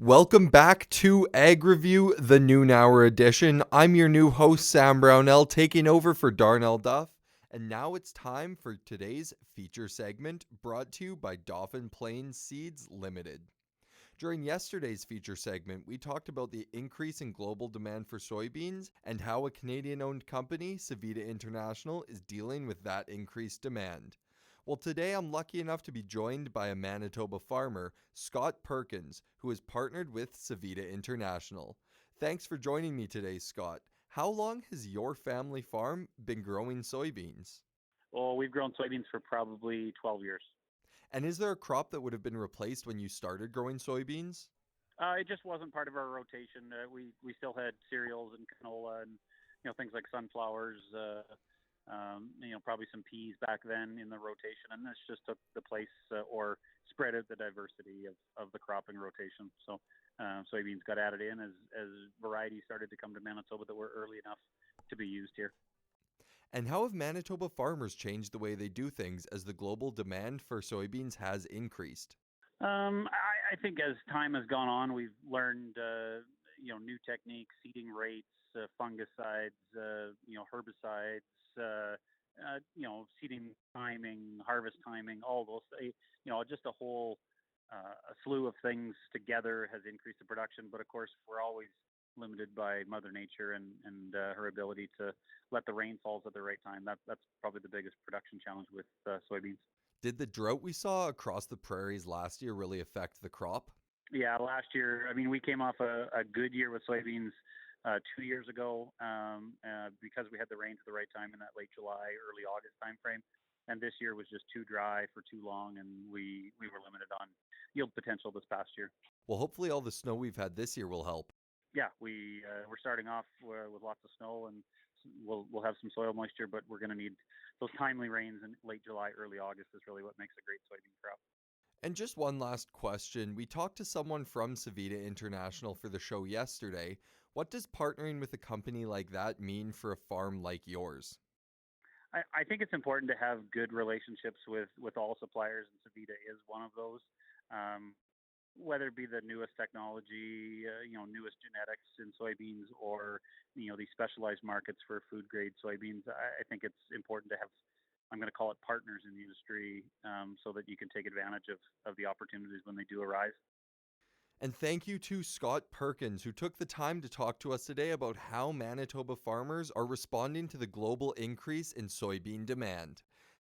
Welcome back to Ag Review, the noon hour edition. I'm your new host, Sam Brownell, taking over for Darnell Duff. And now it's time for today's feature segment brought to you by Dauphin Plains Seeds Limited. During yesterday's feature segment, we talked about the increase in global demand for soybeans and how a Canadian-owned company, Savita International, is dealing with that increased demand. Well, today I'm lucky enough to be joined by a Manitoba farmer, Scott Perkins, who has partnered with Savita International. Thanks for joining me today, Scott. How long has your family farm been growing soybeans? Well, we've grown soybeans for probably 12 years. And is there a crop that would have been replaced when you started growing soybeans? It just wasn't part of our rotation. We still had cereals and canola and things like sunflowers. Probably some peas back then in the rotation, and this just took the place or spread out the diversity of the cropping rotation. So soybeans got added in as varieties started to come to Manitoba that were early enough to be used here. And how have Manitoba farmers changed the way they do things as the global demand for soybeans has increased? I think as time has gone on, we've learned new techniques, seeding rates, fungicides, herbicides, seeding timing, harvest timing, all those. Just a whole a slew of things together has increased the production. But of course, we're always limited by Mother Nature and her ability to let the rainfalls at the right time. That's probably the biggest production challenge with soybeans. Did the drought we saw across the prairies last year really affect the crop? Yeah, last year, I mean, we came off a good year with soybeans 2 years ago because we had the rains at the right time in that late July, early August timeframe. And this year was just too dry for too long, and we were limited on yield potential this past year. Well, hopefully all the snow we've had this year will help. Yeah, we're starting off with lots of snow, and we'll have some soil moisture, but we're going to need those timely rains in late July, early August is really what makes a great soybean crop. And just one last question. We talked to someone from Savita International for the show yesterday. What does partnering with a company like that mean for a farm like yours? I think it's important to have good relationships with all suppliers, and Savita is one of those. Um, whether it be the newest technology, newest genetics in soybeans, or these specialized markets for food grade soybeans, I think it's important to have. I'm going to call it partners in the industry, so that you can take advantage of the opportunities when they do arise. And thank you to Scott Perkins, who took the time to talk to us today about how Manitoba farmers are responding to the global increase in soybean demand.